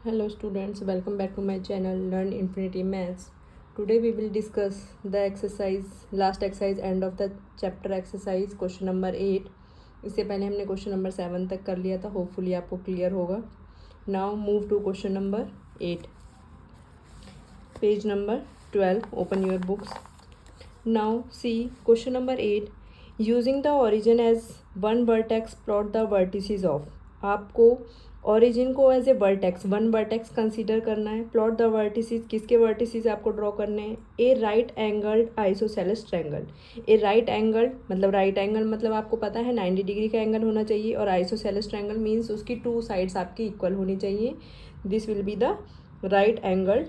Hello students, welcome back to my channel Learn Infinity Maths. Today we will discuss the last exercise, end of the chapter exercise, question number 8. इससे पहले हमने question number 7 तक कर लिया था. Hopefully आपको clear होगा. Now move to question number 8. Page number 12. Open your books. Now see question number 8. Using the origin as one vertex plot the vertices of. आपको ओरिजिन को as a vertex, one vertex consider करना है. Plot the vertices, किसके vertices आपको draw करने हैं. A right angled isosceles triangle. A right angled मतलब आपको पता है 90 डिग्री का एंगल होना चाहिए. और आइसोसेलेस ट्रायंगल मीन्स उसकी टू साइड्स आपकी इक्वल होनी चाहिए. This will be the right angled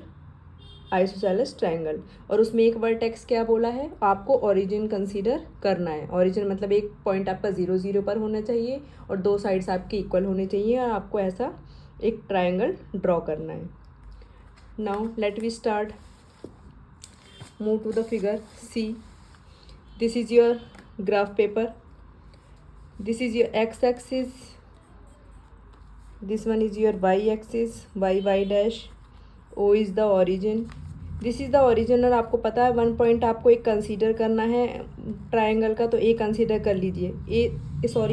isosceles triangle. और उसमें एक वर्टेक्स क्या बोला है, आपको ओरिजिन कंसीडर करना है. ओरिजिन मतलब एक पॉइंट आपका 0 0 पर होना चाहिए और दो साइड्स आपकी इक्वल होनी चाहिए और आपको ऐसा एक ट्रायंगल ड्रॉ करना है. Now let we start. Move to the figure. See, this is your graph paper. This is your x axis. This one is your y axis, y y dash. O is the origin. This is the origin. और आपको पता है one point आपको एक consider करना है triangle का, तो ए कंसीडर कर लीजिए.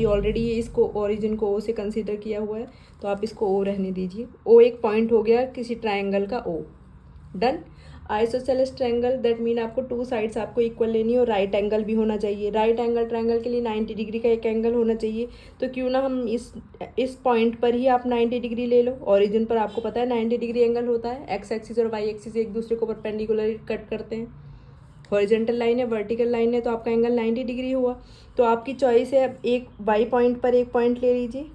ऑलरेडी ये इसको ओरिजिन को ओ से कंसीडर किया हुआ है, तो आप इसको ओ रहने दीजिए. ओ एक पॉइंट हो गया किसी ट्रायंगल का. Oh done. Isosceles triangle, that mean आपको टू साइड्स आपको इक्वल लेनी है और राइट एंगल भी होना चाहिए. राइट एंगल ट्रायंगल के लिए 90 डिग्री का एक एंगल होना चाहिए. तो क्यों ना हम इस पॉइंट पर ही आप 90 डिग्री ले लो. ओरिजिन पर आपको पता है 90 डिग्री एंगल होता है. एक्स एक्सिस और वाई एक्सिस एक दूसरे को परपेंडिकुलर कट करते हैं. हॉरिजॉन्टल लाइन है, वर्टिकल लाइन है, तो आपका एंगल 90 डिग्री हुआ. तो आपकी चॉइस है, अब एक वाई पॉइंट पर एक पॉइंट ले लीजिए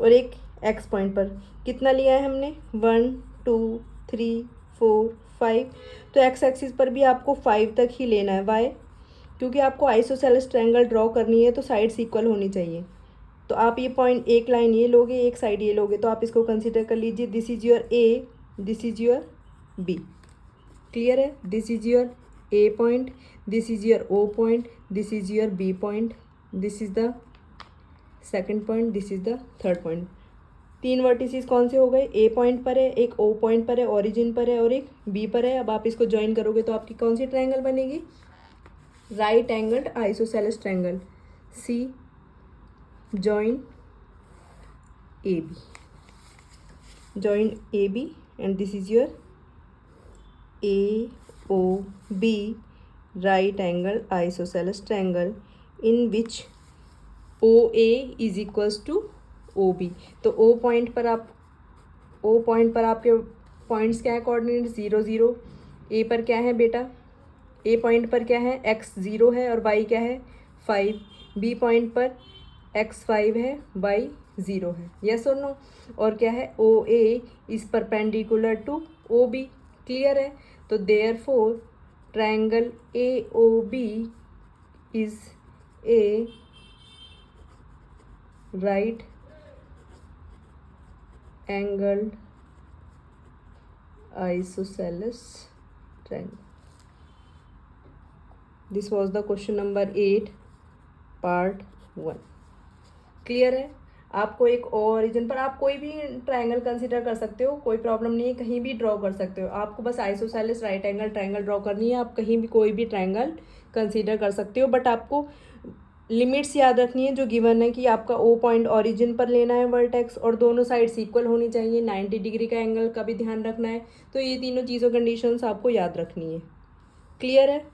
और एक एक्स पॉइंट पर. कितना लिया है हमने, 1 2 3 4 5. तो एक्स एक्सिस पर भी आपको 5 तक ही लेना है. वाई, क्योंकि आपको आइसोसेलेस ट्रायंगल ड्रॉ करनी है तो साइड्स इक्वल होनी चाहिए. तो आप ये पॉइंट, एक लाइन ये लोगे, एक साइड ये लोगे, तो आप इसको कंसिडर कर लीजिए. This is your A, this is your B. Clear है. This is your A point, this is your O point, this is your B point, this is the second point, this is the third point. तीन vertices कौन से हो गए, ए point पर है, एक O point पर है, ओरिजिन पर है, और एक बी पर है. अब आप इसको ज्वाइन करोगे तो आपकी कौन सी ट्रायंगल बनेगी, right angled isosceles triangle. C join AB, join AB, and this is your AOB right angle isosceles triangle in which OA is equals to OB. तो O पॉइंट पर आपके पॉइंट्स क्या है, कोऑर्डिनेट 0 0. ए पर क्या है बेटा, ए पॉइंट पर क्या है, x 0 है और y क्या है 5. बी पॉइंट पर x 5 है, y 0 है. यस और नो. और क्या है, O A is perpendicular to O B. Clear है. तो therefore triangle A O B is a right angled isosceles triangle. This was the question number 8 part 1. Clear है. आपको एक ओरिजिन पर आप कोई भी ट्रायंगल कंसीडर कर सकते हो, कोई प्रॉब्लम नहीं है, कहीं भी ड्रॉ कर सकते हो. आपको बस isosceles right angle triangle draw करनी है. आप कहीं भी कोई भी ट्रायंगल कंसीडर कर सकते हो, बट आपको लिमिट्स याद रखनी है जो गिवन है कि आपका ओ पॉइंट ओरिजिन पर लेना है वर्टेक्स, और दोनों साइड्स इक्वल होनी चाहिए. 90 डिग्री का एंगल का भी ध्यान रखना है. तो ये तीनों चीज़ों कंडीशंस आपको याद रखनी है. क्लियर है.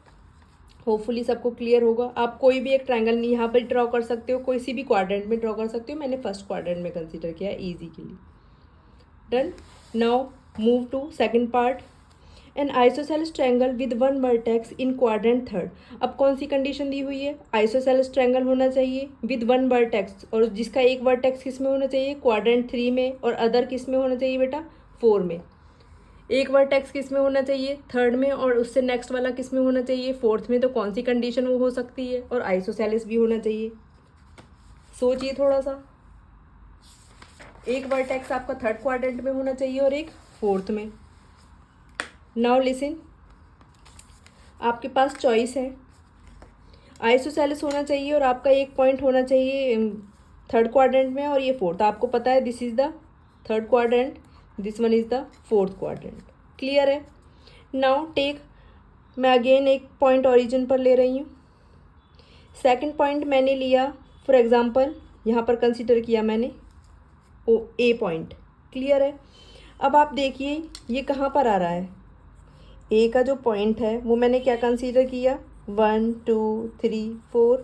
होपफुली सबको क्लियर होगा. आप कोई भी एक ट्रायंगल यहाँ पर ड्रॉ कर सकते हो, कोई सी भी क्वाड्रेंट में ड्रॉ कर सकते हो. मैंने फर्स्ट क्वाड्रेंट में कंसीडर किया इजी के लिए. Done. Now move to second part. An isosceles triangle with one vertex in quadrant third. अब कौन सी कंडीशन दी हुई है, आइसोसेलेस ट्रायंगल होना चाहिए विद वन वर्टेक्स, और जिसका एक वर्टेक्स किस में होना चाहिए, क्वाड्रेंट 3 में, और अदर किस में होना चाहिए बेटा, 4 में. एक वर्टेक्स किस में होना चाहिए, थर्ड में, और उससे नेक्स्ट वाला किस में होना चाहिए, फोर्थ में. तो कौन सी कंडीशन वो हो सकती है, और आइसोसेलेस भी होना चाहिए. सोचिए थोड़ा सा. एक वर्टेक्स आपका थर्ड क्वाड्रेंट में होना चाहिए और एक फोर्थ में. नाउ लिसन, आपके पास चॉइस है. आइसोसेलेस होना चाहिए और आपका एक पॉइंट होना चाहिए थर्ड क्वाड्रेंट में और ये फोर्थ. आपको पता है this is the third quadrant, this one is the fourth quadrant. Clear है? नाउ टेक, मैं अगेन एक पॉइंट ओरिजिन पर ले रही हूँ। सेकंड पॉइंट मैंने लिया, फॉर एग्जांपल यहाँ पर कंसीडर किया मैंने ओ ए पॉइंट। क्लियर है? अब आप देखिए ये कहाँ पर आ रहा है। ए का जो पॉइंट है वो मैंने क्या कंसीडर किया, 1 2 3 4,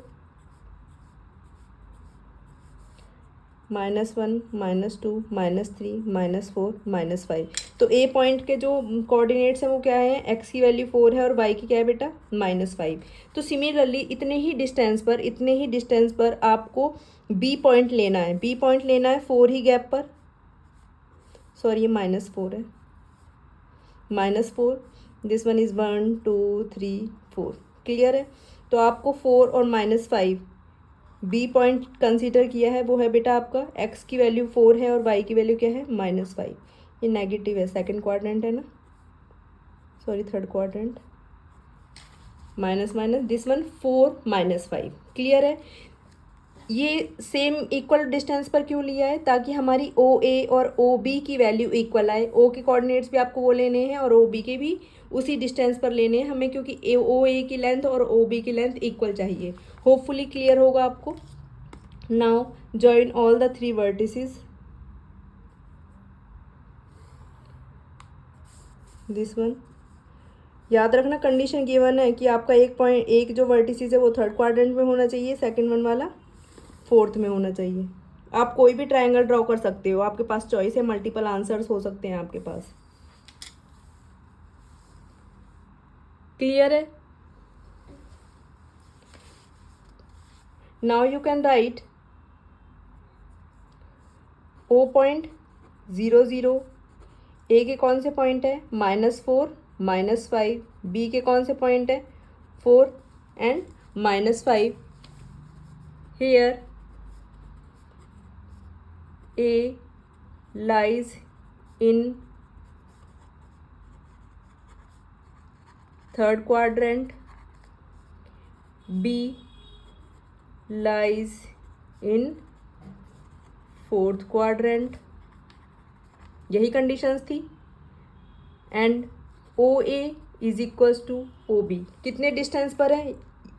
-1 -2 -3 -4 -5। तो ए पॉइंट के जो कोऑर्डिनेट्स हैं वो क्या है, एक्स की वैल्यू 4 है और वाई की क्या है बेटा, -5। तो सिमिलरली इतने ही डिस्टेंस पर आपको बी पॉइंट लेना है। बी पॉइंट लेना है 4 ही गैप पर, सॉरी ये -4 है, -4, दिस वन इज़ 1 2 3 4। क्लियर है? तो आपको 4 और -5 बी पॉइंट कंसीडर किया है, वो है बेटा आपका एक्स की वैल्यू 4 है और वाई की वैल्यू क्या है, -5। ये नेगेटिव है, सेकंड क्वाड्रेंट है ना, sorry third quadrant, minus minus, this one 4 -5। Clear है? ये सेम इक्वल डिस्टेंस पर क्यों लिया है, ताकि हमारी ओ ए और ओ बी की वैल्यू इक्वल आए। ओ के कोऑर्डिनेट्स भी आपको वो लेने हैं और ओ बी के भी उसी डिस्टेंस पर लेने हैं हमें, क्योंकि ओ ए की लेंथ और ओ बी की लेंथ इक्वल चाहिए। होपफुली क्लियर होगा आपको। Now join all the 3 vertices, this one. याद रखना कंडीशन गिवन है कि आपका एक जो वर्टिसेस है वो थर्ड क्वाड्रेंट में होना चाहिए, सेकंड वन वाला फोर्थ में होना चाहिए। आप कोई भी ट्रायंगल ड्रॉ कर सकते हो, आपके पास चॉइस है, मल्टीपल आंसर्स हो सकते हैं आपके पास। क्लियर है? Now you can write O point 0 0, A के कौन से पॉइंट है, -4 -5, बी के कौन से पॉइंट है, 4 and -5। Here A lies in third quadrant, B lies in fourth quadrant, यही कंडीशंस थी। And O A is equals to O B कितने डिस्टेंस पर है,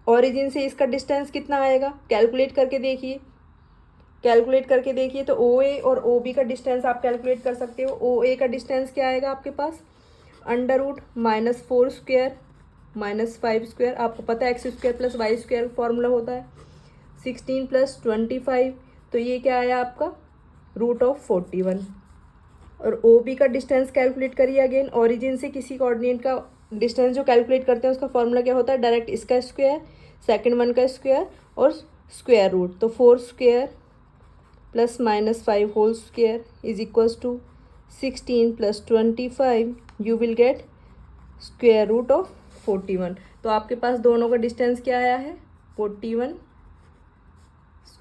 ओरिजिन से इसका डिस्टेंस कितना आएगा, कैलकुलेट करके देखिए, तो ओ ए और ओ बी का डिस्टेंस आप कैलकुलेट कर सकते हो। ओ ए का डिस्टेंस क्या आएगा आपके पास, √-4² -5², आपको पता है x² + y² फॉर्मूला होता है, 16 + 25, तो ये क्या आया आपका √41। और ओ बी का डिस्टेंस कैलकुलेट करिए, अगेन ओरिजिन से किसी कोऑर्डिनेट का डिस्टेंस जो कैलकुलेट करते हैं उसका फॉर्मूला क्या होता है, डायरेक्ट इसका स्क्वायर, सेकंड वन का स्क्वायर और स्क्वायर रूट। तो 4² + -5 whole square is equals to 16 + 25, you will get √41। तो आपके पास दोनों का डिस्टेंस क्या आया है, 41,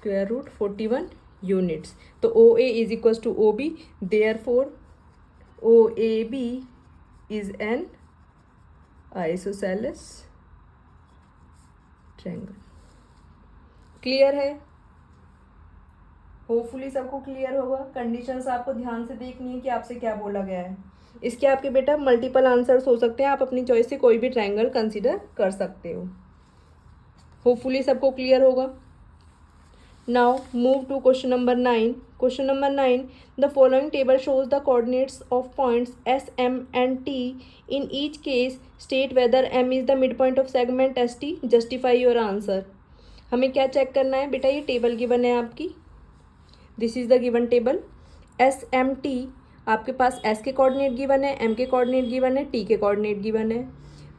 √41 यूनिट्स। तो O A is equals to O B, therefore O A B is an isosceles triangle. Clear है? होपफुली सबको क्लियर होगा। कंडीशंस आपको ध्यान से देखनी है कि आपसे क्या बोला गया है। इसके आपके बेटा मल्टीपल आंसर्स हो सकते हैं, आप अपनी चॉइस से कोई भी ट्रायंगल कंसीडर कर सकते हो। होपफुली सबको क्लियर होगा। Now move to question number 9. Question number 9. The following table shows the coordinates of points S, M and T. In each case, state whether M is the midpoint of segment ST. Justify your answer. हमें क्या check करना है बेटा, ये table given है आपकी, this is the given table. S M T आपके पास एस के कोऑर्डिनेट गिवन है, एम के कोऑर्डिनेट गिवन है, टी के कोऑर्डिनेट गिवन है।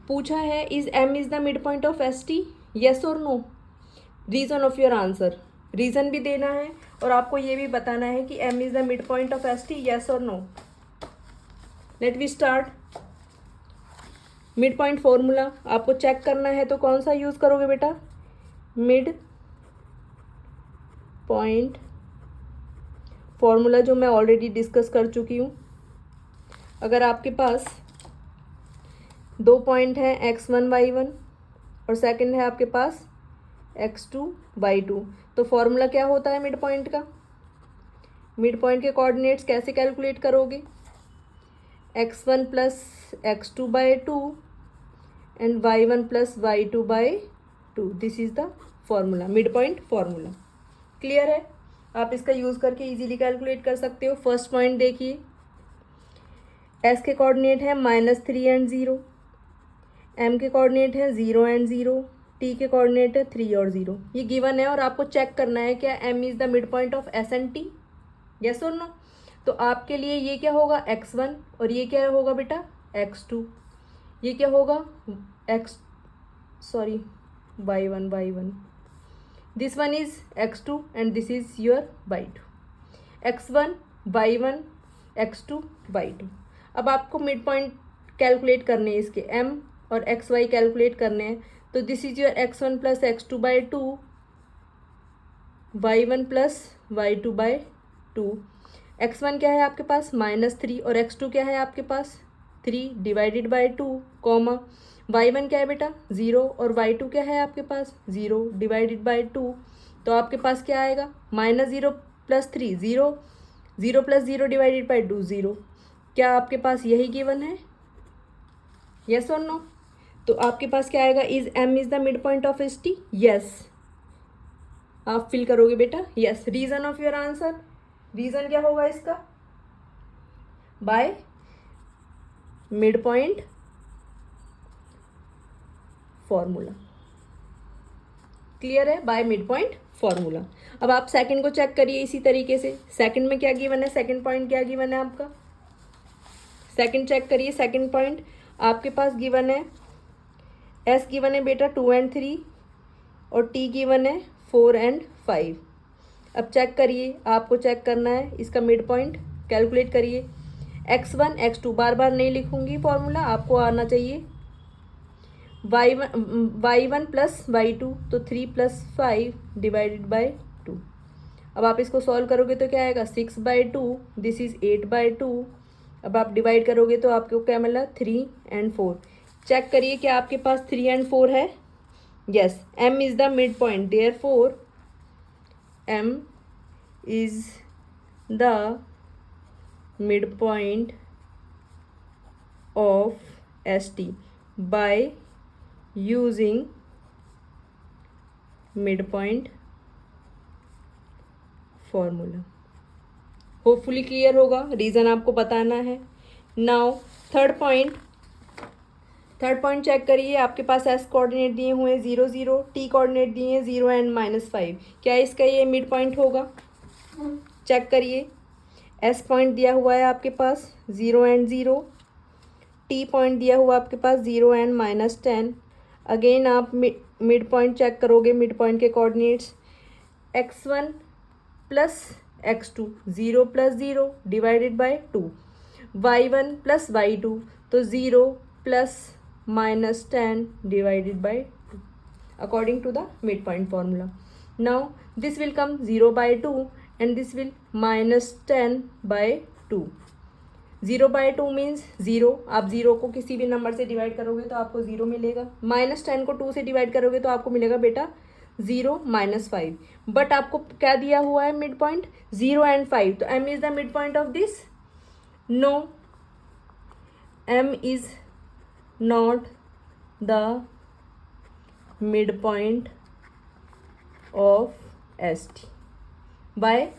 पूछा है is M is the mid point of S T, yes और no, reason of your answer, reason भी देना है और आपको ये भी बताना है कि M is the mid point of S T, yes और no. Let we start. Mid point formula आपको चेक करना है तो कौन सा यूज करोगे बेटा, मिड पॉइंट फॉर्मूला जो मैं ऑलरेडी डिस्कस कर चुकी हूँ। अगर आपके पास 2 पॉइंट हैं x1 y1 और सेकंड है आपके पास x2 y2, तो फॉर्मूला क्या होता है मिड पॉइंट का, मिड पॉइंट के कोऑर्डिनेट्स कैसे कैलकुलेट करोगे, x1 plus x2 by 2 and y1 plus y2 by 2. This is the formula, mid point formula. Clear है? आप इसका यूज़ करके इजीली कैलकुलेट कर सकते हो. फर्स्ट पॉइंट देखिए, एस के कोऑर्डिनेट है -3 एंड 0, एम के कोऑर्डिनेट है 0 एंड 0, टी के कोऑर्डिनेट है 3 और 0. ये गिवन है और आपको चेक करना है क्या M is the mid point of S and T, yes और नो. तो आपके लिए ये क्या होगा x1 और ये क्या होगा बेटा x2. ये क्या होगा y1. This one is x2 and this is your y2. x1 y1 x2 y2. अब आपको मिड पॉइंट कैलकुलेट करने हैं इसके, m और xy कैलकुलेट करने हैं. तो this is your x1 plus x2 by 2, y1 plus y2 by 2. x1 क्या है आपके पास -3 और x2 क्या है आपके पास 3 डिवाइडेड बाई 2, कॉमा y1 क्या है बेटा 0 और y2 क्या है आपके पास 0 डिवाइडेड बाई 2. तो आपके पास क्या आएगा -0 प्लस 3 0, 0 प्लस 0 डिवाइडेड बाई 2 0. क्या आपके पास यही गिवन है, यस और नो? तो आपके पास क्या आएगा, is M is the mid point of S T, yes. आप फिल करोगे बेटा yes. Reason of your answer, reason क्या होगा इसका, by mid point formula. Clear है, बाय मिड पॉइंट फॉर्मूला. अब आप सेकंड को चेक करिए इसी तरीके से. सेकंड में क्या गिवन है, सेकंड पॉइंट क्या गिवन है आपका, सेकंड चेक करिए. सेकंड पॉइंट आपके पास गिवन है, एस गिवन है बेटा 2 एंड 3 और टी गिवन है 4 एंड 5. अब चेक करिए, आपको चेक करना है इसका मिड पॉइंट, कैलकुलेट करिए. x1 x2 बार बार नहीं लिखूंगी फॉर्मूला, आपको आना चाहिए. y1 प्लस y2 तो 3 प्लस 5 डिवाइडेड बाई 2. अब आप इसको सॉल्व करोगे तो क्या आएगा 6 बाई 2, दिस इज 8 बाई 2. अब आप डिवाइड करोगे तो आपको क्या मिला 3 एंड 4. चेक करिए क्या आपके पास 3 एंड 4 है, yes. m is the mid point, therefore m is the mid point of S T by using mid point formula. Hopefully clear होगा. रीज़न आपको बताना है. नाउ थर्ड पॉइंट चेक करिए. आपके पास एस कोऑर्डिनेट दिए हुए हैं 0 0, टी कोऑर्डिनेट दिए हैं 0 एंड -5. क्या इसका ये मिड पॉइंट होगा, चेक करिए. एस पॉइंट दिया हुआ है आपके पास 0 एंड 0, टी पॉइंट दिया हुआ आपके पास 0 एंड -10. अगेन आप मिड पॉइंट चेक करोगे. मिड पॉइंट के coordinates x1 plus x2 0 plus 0 divided by 2, y1 plus y2 तो 0 plus -10 divided by 2 according to the mid point formula. Now this will come 0 by 2 and this will -10 by 2. 0 by 2 means 0. आप 0 को किसी भी number से divide करोगे तो आपको 0 मिलेगा. -10 को 2 से डिवाइड करोगे तो आपको मिलेगा बेटा 0 -5. बट आपको क्या दिया हुआ है मिड पॉइंट 0 एंड 5. तो m is the mid point of this, no, m is not the mid point of S T by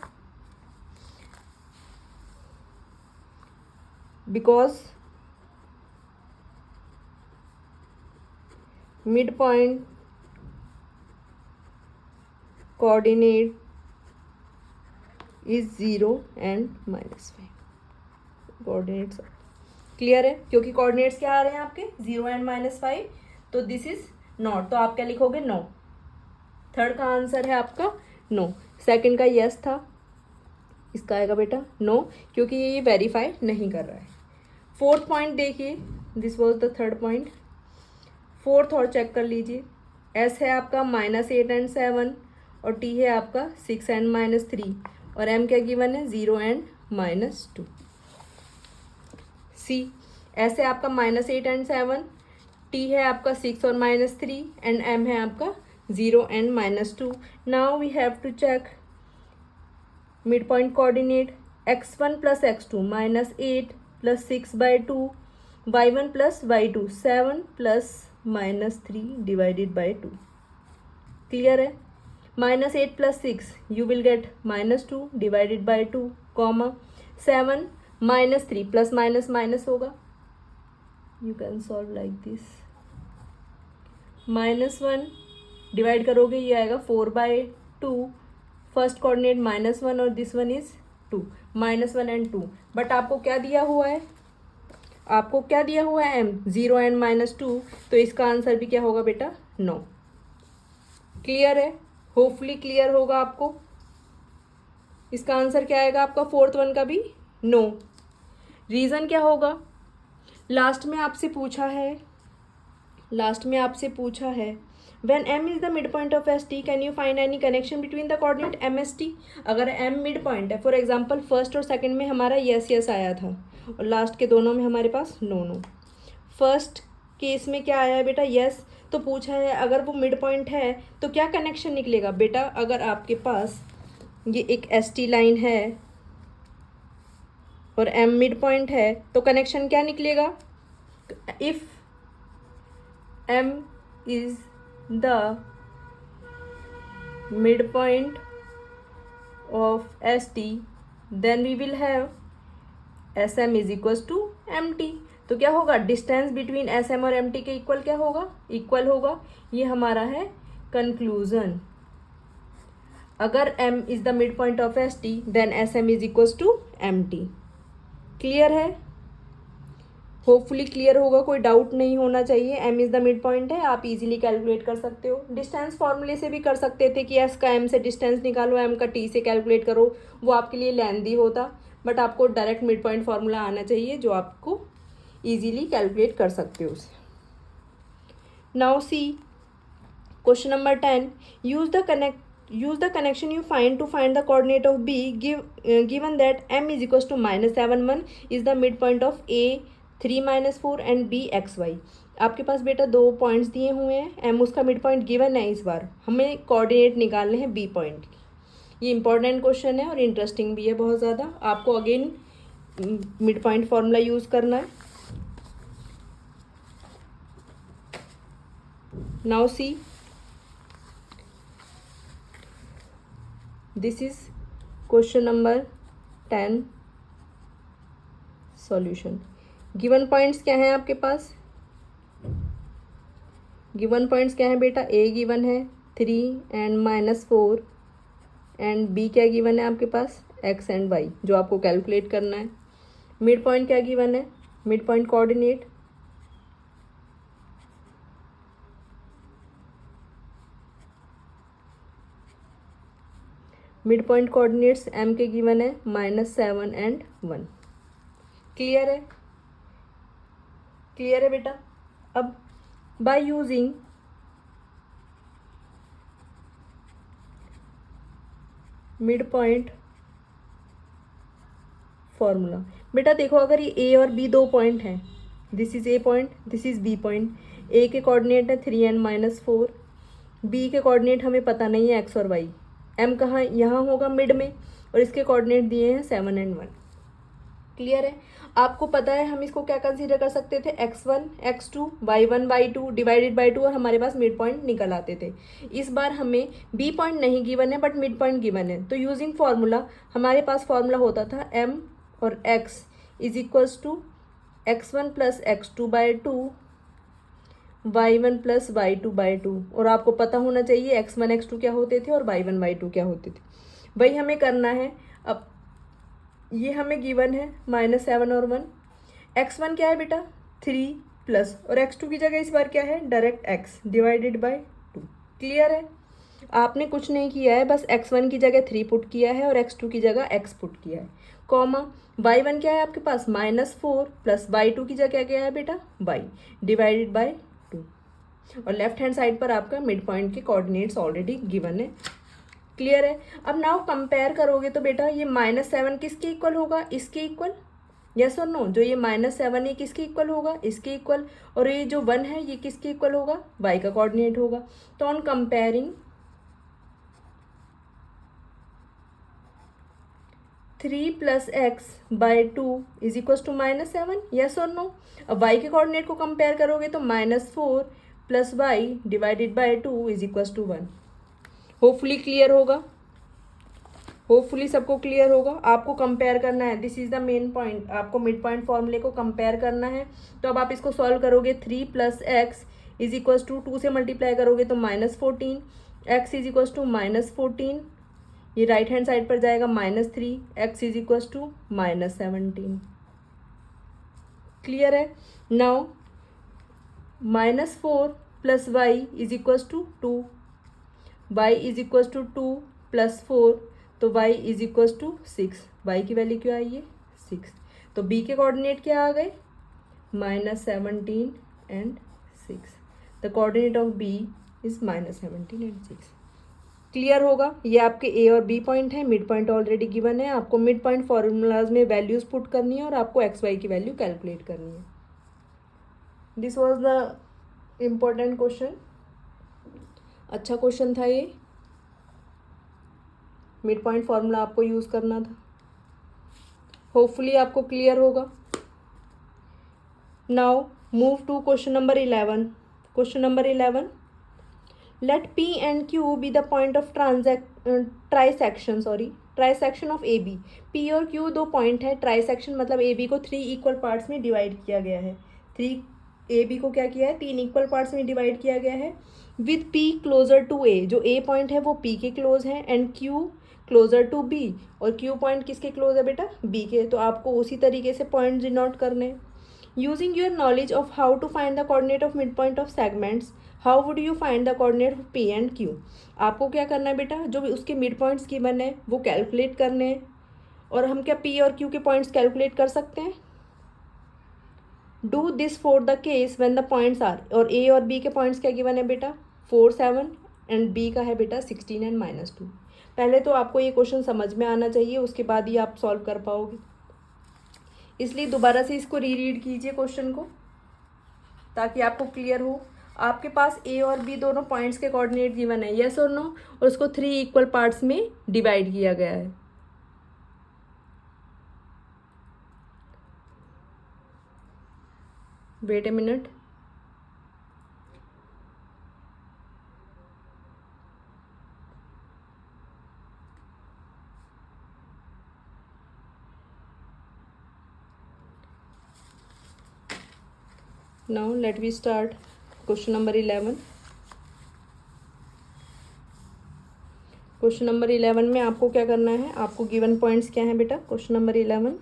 because midpoint coordinate is 0 and -5. Coordinates clear है, क्योंकि कोऑर्डिनेट्स क्या आ रहे हैं आपके 0 एंड -5. तो दिस इज नॉट, तो आप क्या लिखोगे नो. थर्ड का आंसर है आपका नो. सेकंड का यस था, इसका आएगा बेटा नो, क्योंकि ये वेरीफाई नहीं कर रहा है. फोर्थ पॉइंट देखिए, this was the third point. Fourth और चेक कर लीजिए. एस है आपका -8 एंड 7 और टी है आपका 6 एंड -3 और एम क्या गिवन है 0 एंड -2. सी एस है आपका -8 एंड 7, टी है आपका 6 और -3 एंड एम है आपका 0 and -2. Now we have to check mid point coordinate. x1 plus x2 -8 plus 6/2, y1 plus y2 7 plus -3 divided by 2। Clear है? -8 plus 6 you will get -2 divided by 2, comma 7 -3 plus minus minus होगा, you can solve like this. -1 divide करोगे ये आएगा 4/2, first coordinate -1 और this one is 2, -1 and 2। But आपको क्या दिया हुआ है? आपको क्या दिया हुआ है? m 0 एंड -2, तो इसका आंसर भी क्या होगा बेटा? 9। क्लियर है? होपफुली क्लियर होगा आपको। इसका आंसर क्या आएगा आपका? फोर्थ वन का भी 9। रीज़न क्या होगा? लास्ट में आपसे पूछा है when m is the midpoint of st can you find any connection between the coordinate mst। अगर m मिड पॉइंट है, फॉर एग्जाम्पल फर्स्ट और सेकंड में हमारा यस आया था और लास्ट के दोनों में हमारे पास नो। फर्स्ट केस में क्या आया है बेटा? यस। तो पूछा है अगर वो मिड पॉइंट है तो क्या कनेक्शन निकलेगा बेटा? अगर आपके पास ये एक st लाइन है और m मिड पॉइंट है तो कनेक्शन क्या निकलेगा? If m is the midpoint of ST then we will have SM is equals to MT। तो क्या होगा? डिस्टेंस बिटवीन SM और MT के इक्वल क्या होगा? इक्वल होगा। ये हमारा है कंक्लूजन। अगर M is the midpoint of ST then SM is equals to MT। Clear है? होपफुली क्लियर होगा, कोई डाउट नहीं होना चाहिए। m is the mid point है, आप इजीली कैलकुलेट कर सकते हो। डिस्टेंस फॉर्मूले से भी कर सकते थे कि s का m से डिस्टेंस निकालो, m का t से कैलकुलेट करो, वो आपके लिए लेंदी होता। बट आपको डायरेक्ट मिड पॉइंट फार्मूला आना चाहिए जो आपको इजीली कैलकुलेट कर सकते हो उसे। Now see question number 10, use the connection you find to find the coordinate of b given that m is equals to -7 1 is the midpoint of a 3 -4 and B XY। आपके पास बेटा 2 points दिए हुए हैं, m उसका mid point given है। इस बार हमें coordinate निकालने हैं बी पॉइंट की। ये इंपॉर्टेंट क्वेश्चन है और इंटरेस्टिंग भी है बहुत ज़्यादा। आपको again mid point formula use करना है। Now see this is question number 10 solution. Given points क्या हैं आपके पास? गिवन पॉइंट्स क्या हैं बेटा? a गिवन है 3 एंड -4 एंड b क्या गिवन है आपके पास? x एंड y, जो आपको कैलकुलेट करना है। मिड पॉइंट क्या गिवन है? Mid point coordinate mid point coordinates m के गिवन है -7 एंड 1। क्लियर है? क्लियर है बेटा? अब by using mid point formula, बेटा देखो अगर ये a और b 2 पॉइंट हैं, this is a point, this is b point. a के कोऑर्डिनेट है 3 एंड -4, b के कोऑर्डिनेट हमें पता नहीं है x और y। m कहाँ? यहाँ होगा मिड में, और इसके कोऑर्डिनेट दिए हैं 7 एंड 1। क्लियर है? आपको पता है हम इसको क्या कंसीडर कर सकते थे? x1 x2 y1 y2 divided by 2 और हमारे पास मिड पॉइंट निकल आते थे। इस बार हमें b पॉइंट नहीं गिवन है बट मिड पॉइंट गिवन है, तो यूजिंग फार्मूला हमारे पास फार्मूला होता था m और x is equals to x1 plus x2 by 2 y1 plus y2 by 2। और आपको पता होना चाहिए x1 x2 क्या होते थे और y1 y2 क्या होते थे। वही हमें करना है। अब ये हमें गिवन है -7 और 1। x1 क्या है बेटा? 3 प्लस, और x2 की जगह इस बार क्या है? Direct x divided by 2। Clear है? आपने कुछ नहीं किया है, बस x1 की जगह 3 पुट किया है और x2 की जगह x पुट किया है, कॉमा y1 क्या है आपके पास? -4 प्लस y2 की जगह क्या है बेटा? y divided by 2। और लेफ्ट हैंड साइड पर आपका मिड पॉइंट के कोऑर्डिनेट्स ऑलरेडी गिवन है। क्लियर है? अब नाउ कंपेयर करोगे तो बेटा ये -7 किसके इक्वल होगा? इसके इक्वल। यस और नो? जो ये -7 है किसके इक्वल होगा? इसके इक्वल। और ये जो 1 है ये किसके इक्वल होगा? y का कोऑर्डिनेट होगा। तो on comparing 3+x/2 is equal to -7, yes और नो। अब y के कोऑर्डिनेट को कंपेयर करोगे तो -4 + y divided by 2 is equal to 1। Hopefully clear होगा, होपफुली सबको क्लियर होगा। आपको कंपेयर करना है, this is the main point, आपको मिड पॉइंट फॉर्मूले को कंपेयर करना है। तो अब आप इसको सॉल्व करोगे, 3+x इज इक्वल टू 2 से मल्टीप्लाई करोगे तो -14, x इज इक्वल टू -14, ये राइट हैंड साइड पर जाएगा -3, x is equal to -17। Clear है। Now -4 + y is equal to 2, y is equal to 2 + 4, तो y is equal to 6। y की value क्या आई है 6। तो b के कोऑर्डिनेट क्या आ गए -17 and 6। The coordinate of b is -17 and 6। Clear होगा। ये आपके ए और बी पॉइंट है, मिड पॉइंट ऑलरेडी गिवन है। आपको मिड पॉइंट फॉर्मूलाज में वैल्यूज पुट करनी है और आपको एक्स वाई की वैल्यू कैलकुलेट करनी है। This was the important question, अच्छा क्वेश्चन था ये। मिड पॉइंट फॉर्मूला आपको यूज करना था। होपफुली आपको क्लियर होगा। Now move to question number 11। Question number 11, let P and Q be the point of trisection of AB। P और Q दो पॉइंट है, ट्राइसेक्शन मतलब AB को 3 इक्वल पार्ट्स में डिवाइड किया गया है। AB को क्या किया है 3 इक्वल पार्ट्स में डिवाइड किया गया है। With P closer to A, जो A पॉइंट है वो P के क्लोज है, and Q closer to B, और Q पॉइंट किसके क्लोज है बेटा B के। तो आपको उसी तरीके से पॉइंट डिनोट करने हैं। Using your knowledge of how to find the coordinate of mid point of segments, how would you find the coordinate of P and Q। आपको क्या करना है बेटा, जो भी उसके मिड पॉइंट्स गिवन है वो कैलकुलेट करने हैं। और हम क्या P और Q के पॉइंट्स कैलकुलेट कर सकते हैं। Do this for the case when the points are, और A और B के पॉइंट्स क्या गिवन है बेटा 4, 7 एंड B का है बेटा 16 एंड -2। पहले तो आपको ये क्वेश्चन समझ में आना चाहिए, उसके बाद ही आप सॉल्व कर पाओगे। इसलिए दोबारा से इसको रीरीड कीजिए क्वेश्चन को, ताकि आपको क्लियर हो। आपके पास A और B दोनों पॉइंट्स के कोऑर्डिनेट गिवन है, यस और नो, और उसको 3 इक्वल पार्ट्स में डिवाइड किया गया है। Wait a minute. Now let we start question number 11। Question number 11 में आपको क्या करना है, आपको गिवन पॉइंट्स क्या हैं बेटा। क्वेश्चन नंबर 11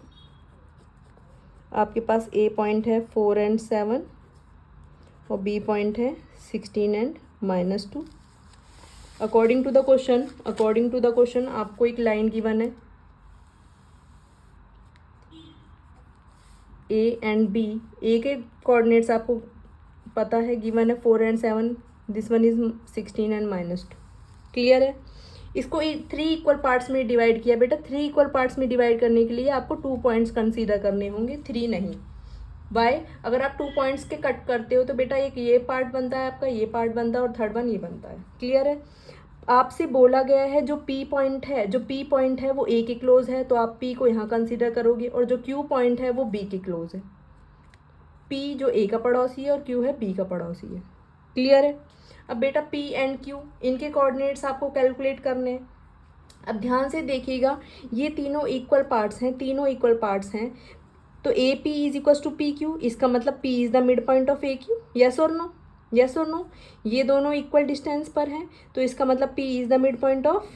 आपके पास A पॉइंट है 4 एंड 7 और B पॉइंट है 16 and -2। According to the question आपको एक लाइन गिवन है A एंड B। A के कोऑर्डिनेट्स आपको पता है गिवन है 4 and 7, this one is 16 and -2। Clear है। इसको 3 इक्वल पार्ट्स में डिवाइड किया बेटा। 3 इक्वल पार्ट्स में डिवाइड करने के लिए आपको 2 पॉइंट्स कंसीडर करने होंगे, 3 नहीं। बाय अगर आप 2 पॉइंट्स के कट करते हो तो बेटा एक ये पार्ट बनता है आपका, ये पार्ट बनता है, और थर्ड वन ये बनता है। क्लियर है। आपसे बोला गया है जो P पॉइंट है वो A के क्लोज है, तो आप P को यहाँ कंसीडर करोगे, और जो Q पॉइंट है वो B के क्लोज है। P जो A का पड़ोसी है और Q है B का पड़ोसी है। क्लियर है। अब बेटा P एंड Q इनके कोऑर्डिनेट्स आपको कैलकुलेट करने हैं। अब ध्यान से देखिएगा, ये तीनों इक्वल पार्ट्स हैं, तो A P is equal to P Q. इसका मतलब P is the mid point of A Q, yes और नो। ये दोनों इक्वल डिस्टेंस पर हैं, तो इसका मतलब P is the mid point of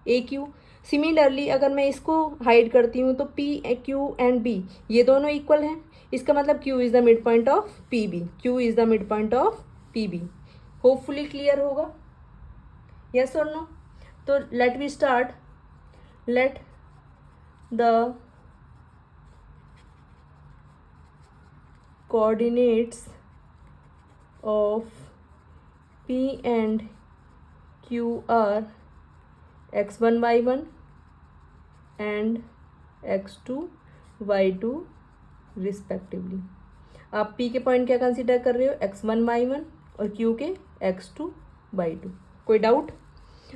A Q. Similarly अगर मैं इसको हाइड करती हूँ तो P Q एंड B ये दोनों इक्वल हैं, इसका मतलब Q is the mid point of P B. Hopefully clear होगा, यस और नो। तो let we start. Let the coordinates of P and Q are x1 y1 and x2 y2 respectively. आप P के point क्या consider कर रहे हो x1 y1 और Q के x2 y2। कोई डाउट।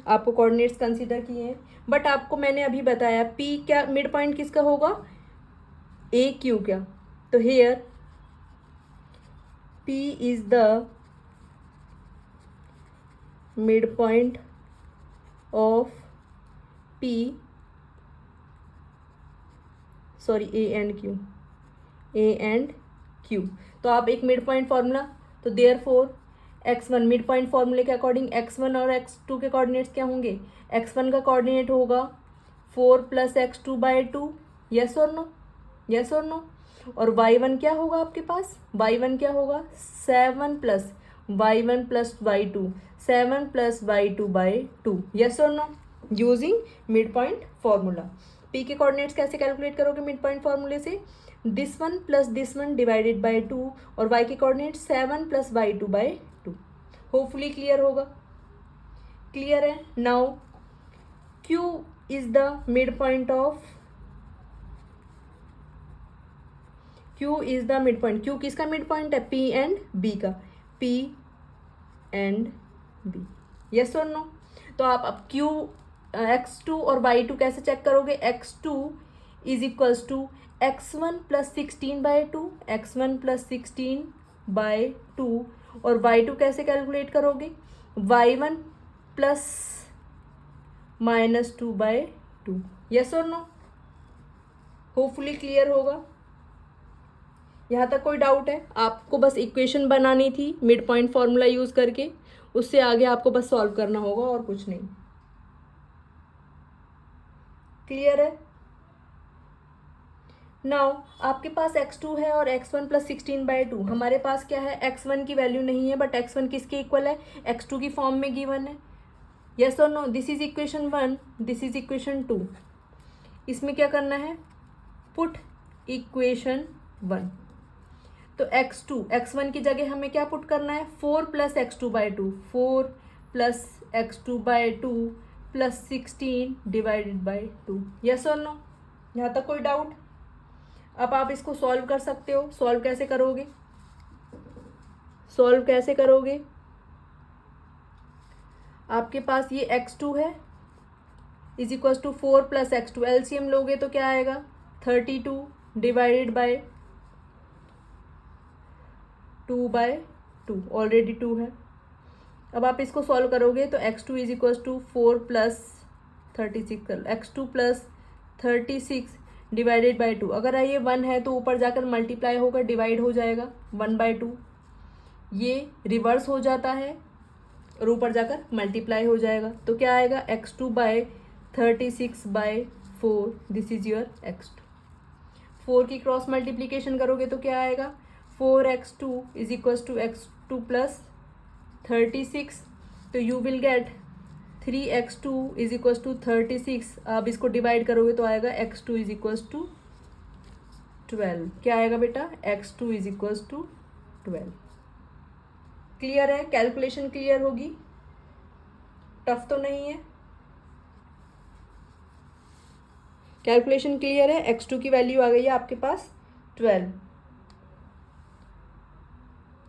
आपको कोऑर्डिनेट्स कंसीडर किए हैं, बट आपको मैंने अभी बताया पी क्या मिड पॉइंट किसका होगा, ए क्यू क्या। तो here P is the mid point of P, sorry A and Q, A and Q. तो आप एक मिड पॉइंट फॉर्मूला, तो देयरफॉर x1 मिड पॉइंट फॉर्मूले के अकॉर्डिंग x1 और x2 के कोऑर्डिनेट्स क्या होंगे, x1 का कोऑर्डिनेट होगा 4 + x2/2, यस और नो, यस और नो। और y1 क्या होगा आपके पास, y1 क्या होगा 7 + y1 + y2, 7 + y2/2, यस और no, using mid point formula. p के कोऑर्डिनेट्स कैसे कैलकुलेट करोगे मिड पॉइंट फॉर्मूले से, this one plus this one divided by 2, और y के कोऑर्डिनेट 7 + y2/2। होपफुली क्लियर होगा, क्लियर है। Now q is the mid point of, q is the mid point, q किसका मिड पॉइंट है, p and b का, p and b, yes और no. तो आप अब q x2 और y2 कैसे चेक करोगे, x2 is equals to x1 + 16/2, x1 + 16/2, और y2 कैसे कैलकुलेट करोगे, y1 + -2/2, यस और नो। होपफुली क्लियर होगा, यहाँ तक कोई डाउट है, आपको बस इक्वेशन बनानी थी मिड पॉइंट फॉर्मूला यूज करके, उससे आगे आपको बस सॉल्व करना होगा और कुछ नहीं, क्लियर है। नाउ आपके पास x2 है और x1 + 16/2, हमारे पास क्या है, x1 की वैल्यू नहीं है, बट x1 किसके इक्वल है, x2 की फॉर्म में गिवन है, यस और no. This is equation 1, this is equation 2। इसमें क्या करना है, पुट इक्वेशन 1। तो x1 की जगह हमें क्या पुट करना है, 4 + x2/2, 4 + x2/2 + 16/2, यस और नो। यहाँ तक कोई डाउट। अब आप इसको सॉल्व कर सकते हो, सॉल्व कैसे करोगे, सॉल्व कैसे करोगे, आपके पास ये x2 है is equal to 4 + x2, LCM लोगे तो क्या आएगा 32 डिवाइडेड बाय 2/2, ऑलरेडी 2 है। अब आप इसको सॉल्व करोगे तो x2 इज इक्वल टू 4 + 36 कर, x2 + 36 डिवाइडेड बाई 2, अगर ये 1 है तो ऊपर जाकर मल्टीप्लाई होकर डिवाइड हो जाएगा 1/2, ये रिवर्स हो जाता है और ऊपर जाकर मल्टीप्लाई हो जाएगा, तो क्या आएगा x2/36/4, this is your x2। 4 की क्रॉस मल्टीप्लीकेशन करोगे तो क्या आएगा, 4x2 is equal to x2 + 36, तो you will get 3x2 is equal to 36। अब इसको डिवाइड करोगे तो आएगा x2 इज इक्वल टू 12, क्या आएगा बेटा, x2 is equal to 12। Clear है, कैलकुलेशन क्लियर होगी, टफ तो नहीं है, कैलकुलेशन क्लियर है। x2 की वैल्यू आ गई है आपके पास 12,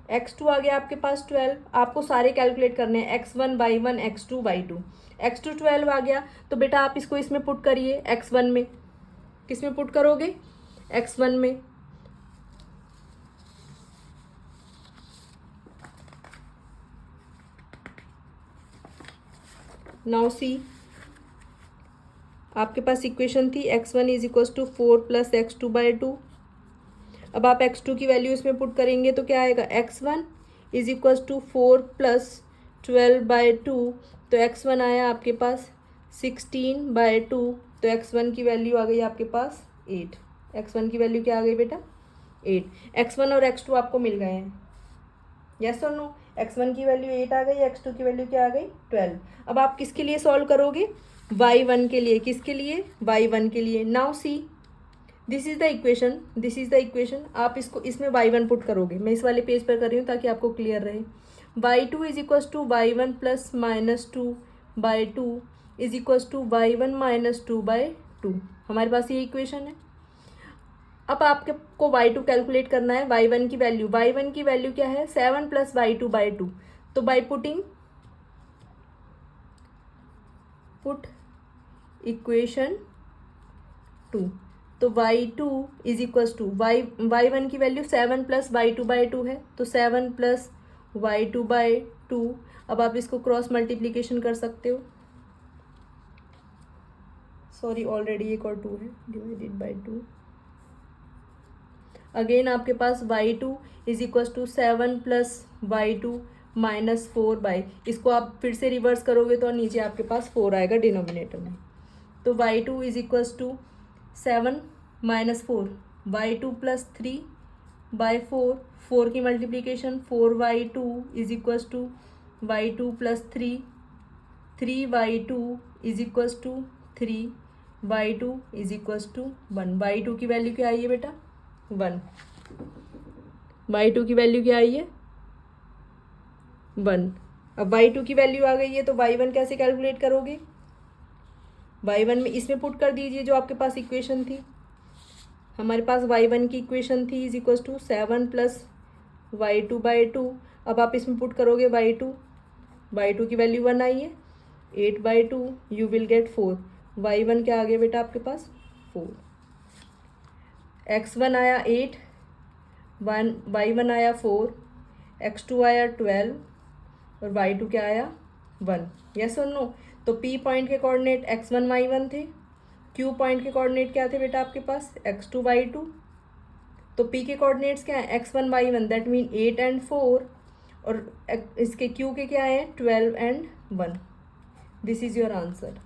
x2 आ गया आपके पास 12, आपको सारे कैलकुलेट करने हैं, x1 y1 x2 y2, x2 12 आ गया, तो बेटा आप इसको इसमें पुट करिए x1 में, किस में पुट करोगे, x1 में। नाउ सी, आपके पास इक्वेशन थी x1 is equal to 4 + x2/2, अब आप x2 की वैल्यू इसमें पुट करेंगे तो क्या आएगा, x1 इज इक्वल टू 4 + 12/2, तो x1 आया आपके पास 16/2, तो x1 की वैल्यू आ गई आपके पास 8, x1 की वैल्यू क्या आ गई बेटा 8, x1 और x2 आपको मिल गए हैं, यस और नो। x1 की वैल्यू 8 आ गई, x2 की वैल्यू क्या आ गई 12। अब आप किसके लिए सॉल्व करोगे, y1 के लिए, किसके लिए, y1 के लिए। Now see, this is the equation, this is the equation, आप इसको इसमें y1 पुट करोगे, मैं इस वाले पेज पर कर रही हूँ ताकि आपको क्लियर रहे। y2 is equal to y1 + -2/2 is equal to y1 - 2/2, हमारे पास ये इक्वेशन है। अब आपको y2 कैलकुलेट करना है, y1 की वैल्यू, y1 की वैल्यू क्या है 7 + y2/2, तो बाय पुटिंग पुट इक्वेशन 2, तो y2 is equals to y1 की वैल्यू 7 प्लस y2/2 है, तो 7 प्लस y2/2। अब आप इसको क्रॉस मल्टीप्लीकेशन कर सकते हो, सॉरी ऑलरेडी एक और 2 है, डिवाइडेड बाई 2। अगेन आपके पास y2 is equals to 7 plus y2 minus 4/, इसको आप फिर से रिवर्स करोगे तो नीचे आपके पास 4 आएगा डिनोमिनेटर में। तो y2 is equals to 7 minus 4, y2 plus 3/4, 4 की multiplication 4y2 is equals to y2 plus 3y2 is equals to 3y2 is equals to 1। y2 की वैल्यू क्या आई है बेटा? 1। y2 की वैल्यू क्या आई है? 1। अब y2 की वैल्यू आ गई है तो y1 कैसे कैलकुलेट करोगे? y1 में इसमें पुट कर दीजिए जो आपके पास इक्वेशन थी। हमारे पास y1 की इक्वेशन थी is equals to 7 plus y2/2। अब आप इसमें पुट करोगे y2 की वैल्यू 1 आई है, 8/2 यू विल गेट 4। y1 क्या आ गया बेटा आपके पास? 4। x1 आया 8, y1 आया 4, x2 आया 12 और y2 क्या आया? 1। यस और नो? तो p पॉइंट के कोऑर्डिनेट x1 y1 थे, q पॉइंट के कोऑर्डिनेट क्या थे बेटा आपके पास? x2 y2। तो p के कोऑर्डिनेट्स क्या है? x1 y1, that mean 8 and 4, और इसके q के क्या है? 12 and 1। This is your answer,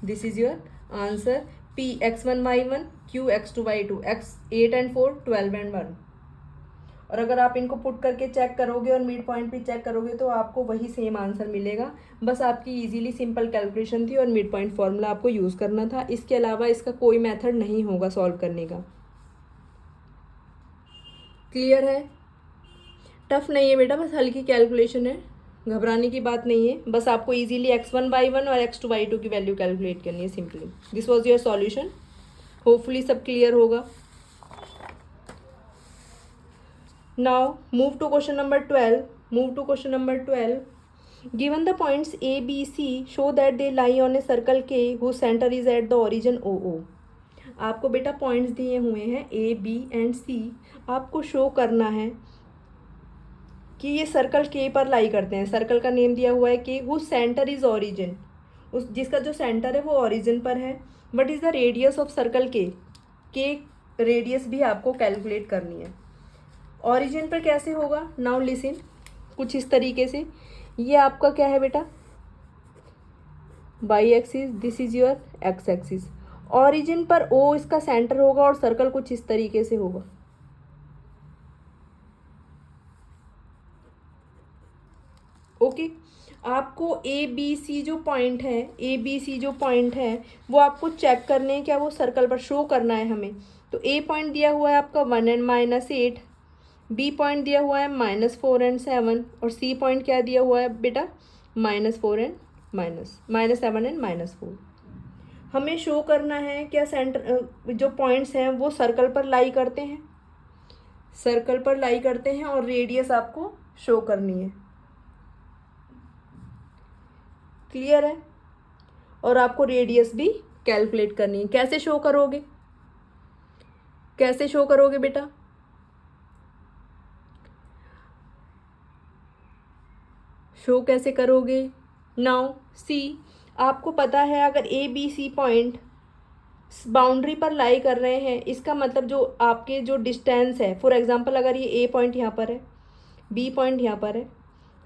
this is your answer. p x1 y1, q x2 y2, x 8 and 4, 12 and 1। और अगर आप इनको पुट करके चेक करोगे और मिड पॉइंट भी चेक करोगे तो आपको वही सेम आंसर मिलेगा। बस आपकी इजीली सिंपल कैलकुलेशन थी और मिड पॉइंट फॉर्मूला आपको यूज़ करना था। इसके अलावा इसका कोई मेथड नहीं होगा सॉल्व करने का। क्लियर है? टफ नहीं है बेटा, बस हल्की कैलकुलेशन है, घबराने की बात नहीं है। बस आपको इजीली x1 y1 और x2 y2 की वैल्यू कैलकुलेट करनी है simply. This was your solution. Hopefully सब क्लियर होगा। Now move to question number 12. Move to question number 12. Given the points A, B, C, show that they lie on a circle K whose center is at the origin OO. आपको बेटा points दिए हुए हैं A, B and C। आपको show करना है कि ये सर्कल K पर लाई करते हैं। सर्कल का नेम दिया हुआ है K, whose center is origin, उस जिसका जो सेंटर है वो ओरिजिन पर है। What is the radius of circle K? K radius भी आपको कैलकुलेट करनी है। ओरिजिन पर कैसे होगा? नाउ लिसन, कुछ इस तरीके से। ये आपका क्या है बेटा? Y axis, this is your x axis. Origin पर ओ इसका सेंटर होगा और सर्कल कुछ इस तरीके से होगा। ओके आपको ए बी सी जो पॉइंट है, ए बी सी जो पॉइंट है वो आपको चेक करने हैं, क्या वो सर्कल पर शो करना है हमें। तो ए पॉइंट दिया हुआ है आपका 1 एंड -8, बी पॉइंट दिया हुआ है -4 एंड 7, और सी पॉइंट क्या दिया हुआ है बेटा? -4 एंड -7 एंड -4। हमें शो करना है क्या सेंटर जो पॉइंट्स हैं वो सर्कल पर लाई करते हैं, सर्कल पर लाई करते हैं, और रेडियस आपको शो करनी है। क्लियर है? और आपको रेडियस भी कैलकुलेट करनी है। कैसे शो करोगे? कैसे शो करोगे बेटा? शो कैसे करोगे? नाउ सी, आपको पता है अगर A B C point boundary पर लाई कर रहे हैं, इसका मतलब जो आपके जो डिस्टेंस है, फॉर एग्जांपल अगर ये ए पॉइंट यहाँ पर है, बी पॉइंट यहाँ पर है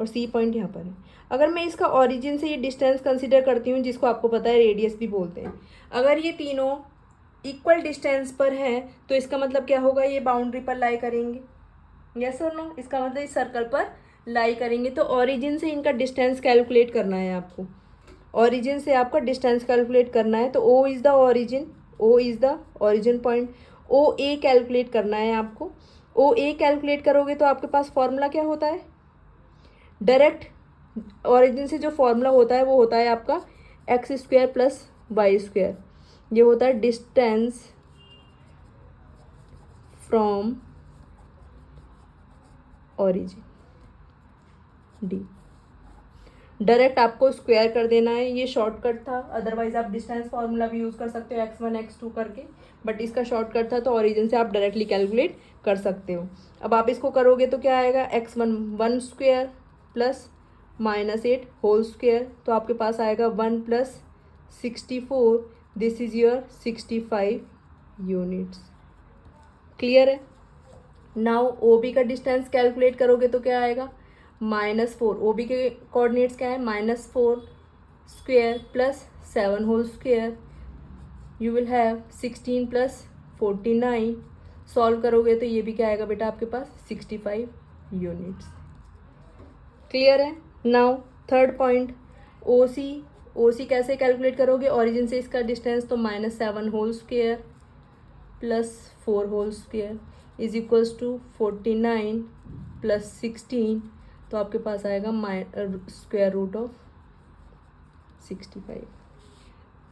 और सी पॉइंट यहाँ पर है, अगर मैं इसका ओरिजिन से ये डिस्टेंस कंसिडर करती हूँ, जिसको आपको पता है रेडियस भी बोलते हैं, अगर ये तीनों इक्वल डिस्टेंस पर है तो इसका मतलब क्या होगा? ये बाउंड्री पर लाई करेंगे। यस और नो? इसका मतलब इस सर्कल पर लाई करेंगे। तो ओरिजिन से इनका डिस्टेंस कैलकुलेट करना है आपको, ओरिजिन से आपका डिस्टेंस कैलकुलेट करना है। तो O is the origin, O is the origin point, O A calculate करना है आपको। ओ ए कैलकुलेट करोगे तो आपके पास फॉर्मूला क्या होता है? डायरेक्ट ओरिजिन से जो फॉर्मूला होता है वो होता है आपका x² + y²। ये होता है distance from origin, D. Direct आपको स्क्वायर कर देना है, ये शॉर्टकट था। अदरवाइज आप डिस्टेंस फार्मूला भी यूज़ कर सकते हो x1 x2 करके, बट इसका शॉर्टकट था तो ओरिजिन से आप डायरेक्टली कैलकुलेट कर सकते हो। अब आप इसको करोगे तो क्या आएगा, x1 1 square plus -8 whole square, तो आपके पास आएगा 1 + 64, this is your 65 units. Clear है। नाउ ओ बी का डिस्टेंस कैलकुलेट करोगे तो क्या आएगा, -4, ओ बी के कोऑर्डिनेट्स क्या है, -4 square plus 7 whole square, you will have 16 + 49। Solve करोगे तो ये भी क्या आएगा बेटा आपके पास, 65 यूनिट्स। क्लियर है। Now third point, O C कैसे कैलकुलेट करोगे, ओरिजिन से इसका डिस्टेंस, तो -7 whole square plus 4 whole square is equals to 49 + 16, तो आपके पास आएगा स्क्वायर रूट ऑफ 65।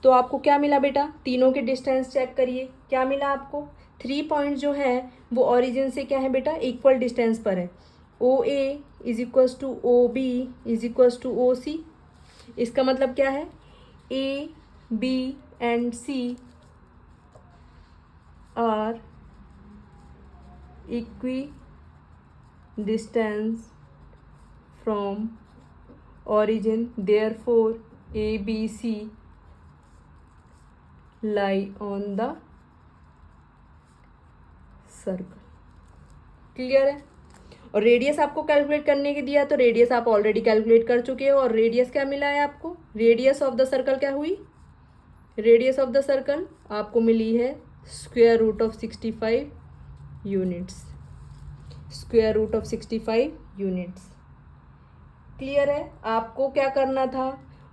तो आपको क्या मिला बेटा, तीनों के डिस्टेंस चेक करिए, क्या मिला आपको, 3 पॉइंट जो है वो ओरिजिन से क्या है बेटा, इक्वल डिस्टेंस पर है। O A is equals to O B is equals to O C. इसका मतलब क्या है, A B and C are equidistance from origin, therefore ABC lie on the circle. Clear है। और रेडियस आपको calculate करने के दिया, तो रेडियस आप ऑलरेडी कैलकुलेट कर चुके हो, और रेडियस क्या मिला है आपको, रेडियस ऑफ द सर्कल क्या हुई, रेडियस ऑफ द सर्कल आपको मिली है square root of 65 units, square root of 65 units. Clear है। आपको क्या करना था,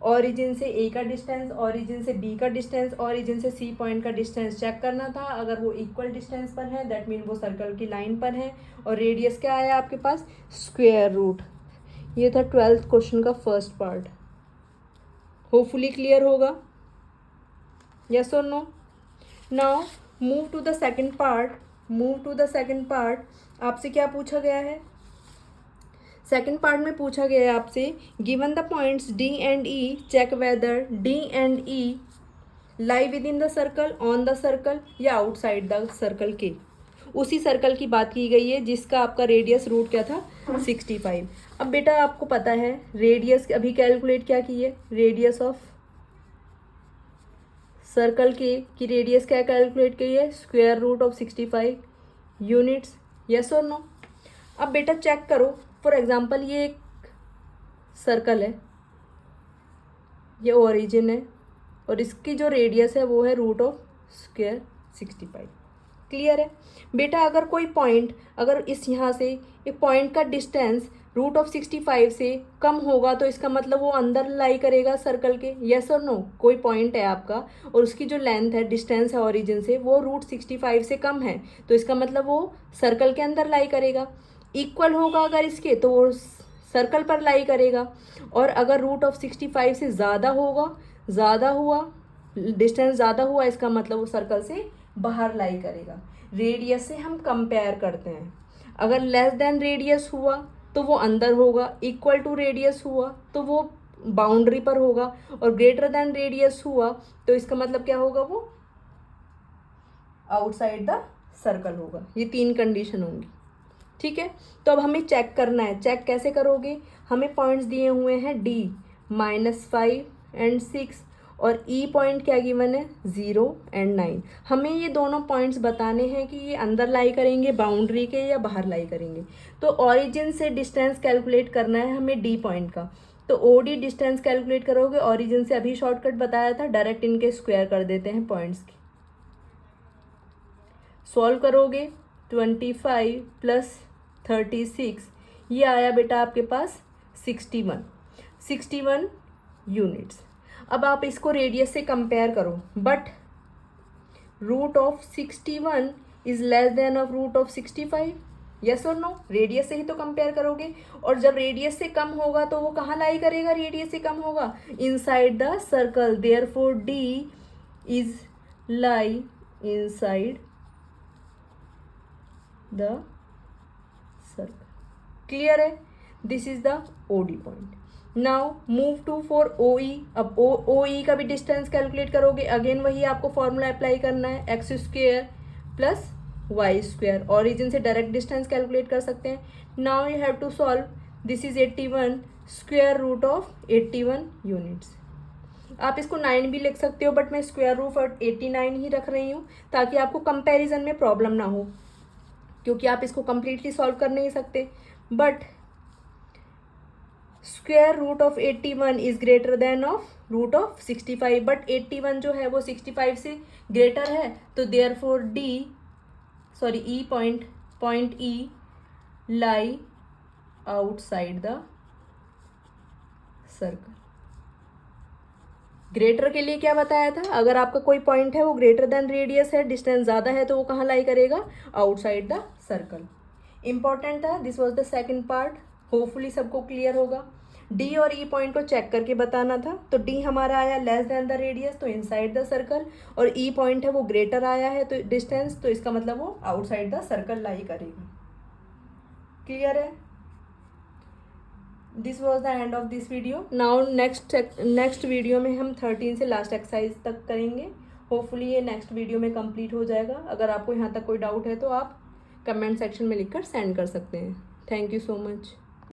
ओरिजिन से ए का डिस्टेंस, ओरिजिन से बी का डिस्टेंस, ओरिजिन से सी पॉइंट का डिस्टेंस चेक करना था। अगर वो इक्वल डिस्टेंस पर है दैट मीन वो सर्कल की लाइन पर है। और रेडियस क्या आया आपके पास, स्क्वायर रूट। ये था 12th क्वेश्चन का फर्स्ट पार्ट। होपफुली क्लियर होगा, यस और no. Now move to the second part. Move to the second part. आपसे क्या पूछा गया है, सेकेंड पार्ट में पूछा गया है आपसे, given the points D and E, check whether D and E lie within the circle, on the circle या आउटसाइड द सर्कल के। उसी सर्कल की बात की गई है जिसका आपका रेडियस रूट क्या था, 65। अब बेटा आपको पता है रेडियस अभी कैलकुलेट क्या की है, रेडियस ऑफ सर्कल के की रेडियस क्या कैलकुलेट की है, square root of 65 units, yes और नो। अब बेटा चेक करो, फॉर एग्जाम्पल ये एक सर्कल है, ये ओरिजिन है, और इसकी जो रेडियस है वो है रूट ऑफ स्क्वायर 65। क्लियर है बेटा। अगर कोई पॉइंट, अगर इस यहाँ से एक पॉइंट का डिस्टेंस रूट ऑफ 65 से कम होगा तो इसका मतलब वो अंदर लाई करेगा सर्कल के, यस और नो। कोई पॉइंट है आपका और उसकी जो लेंथ है, डिस्टेंस है ओरिजिन से, वो रूट 65 से कम है, तो इसका मतलब वो सर्कल के अंदर लाई करेगा। इक्वल होगा अगर इसके तो वो सर्कल पर लाई करेगा। और अगर रूट ऑफ 65 से ज़्यादा होगा, ज़्यादा हुआ, डिस्टेंस ज़्यादा हुआ, इसका मतलब वो सर्कल से बाहर लाई करेगा। रेडियस से हम कंपेयर करते हैं, अगर लेस देन रेडियस हुआ तो वो अंदर होगा, इक्वल टू रेडियस हुआ तो वो बाउंड्री पर होगा, और ग्रेटर देन रेडियस हुआ तो इसका मतलब क्या होगा, वो आउटसाइड द सर्कल होगा। ये 3 कंडीशन होंगी, ठीक है। तो अब हमें चेक करना है, चेक कैसे करोगे, हमें पॉइंट्स दिए हुए हैं डी -5 एंड 6, और ई पॉइंट क्या गिवन है, 0 एंड 9। हमें ये दोनों पॉइंट्स बताने हैं कि ये अंदर लाई करेंगे बाउंड्री के या बाहर लाई करेंगे। तो ओरिजिन से डिस्टेंस कैलकुलेट करना है हमें डी पॉइंट का, तो ओ डी डिस्टेंस कैलकुलेट करोगे ओरिजिन से, अभी शॉर्टकट बताया था, डायरेक्ट इनके स्क्वायर कर देते हैं पॉइंट्स की। सॉल्व करोगे 25 + 36, ये आया बेटा आपके पास 61 यूनिट्स। अब आप इसको रेडियस से कंपेयर करो, but root of 61 is less than of root of 65, yes और नो। रेडियस से ही तो कंपेयर करोगे, और जब रेडियस से कम होगा तो वो कहाँ लाई करेगा, रेडियस से कम होगा inside the circle, therefore D is lie inside the circle. Clear है, this is the OD point. Now move to for O E. अब ओ ई का भी डिस्टेंस कैलकुलेट करोगे, अगेन वही आपको फॉर्मूला अप्लाई करना है, X square plus Y square. Origin से डायरेक्ट डिस्टेंस कैलकुलेट कर सकते हैं। Now you have to solve, this is 81 square root of 81 units. आप इसको 9 भी लिख सकते हो, बट मैं स्क्वायर रूट ऑफ 89 ही रख रही हूँ ताकि आपको कंपैरिजन में प्रॉब्लम ना हो, क्योंकि आप इसको कंप्लीटली सॉल्व कर नहीं सकते। But square root of 81 is greater than of root of 65, but 81 जो है वो 65 से ग्रेटर है, तो therefore E point E lie outside the circle. Greater के लिए क्या बताया था, अगर आपका कोई पॉइंट है वो ग्रेटर देन रेडियस है, डिस्टेंस ज़्यादा है, तो वो कहाँ लाई करेगा, आउटसाइड द सर्कल। इंपॉर्टेंट था, this was the second part. Hopefully सबको क्लियर होगा। डी और ई पॉइंट को चेक करके बताना था, तो डी हमारा आया लेस देन द रेडियस, तो इनसाइड द सर्कल, और ई पॉइंट है वो ग्रेटर आया है तो डिस्टेंस, तो इसका मतलब वो आउटसाइड द सर्कल लाई करेगा। क्लियर है? This was the end of this video. Now next video में हम 13 से लास्ट एक्सरसाइज तक करेंगे। होपफुली ये नेक्स्ट वीडियो में कंप्लीट हो जाएगा। अगर आपको यहाँ तक कोई डाउट है तो आप कमेंट सेक्शन में लिखकर सेंड कर सकते हैं। Thank you so much.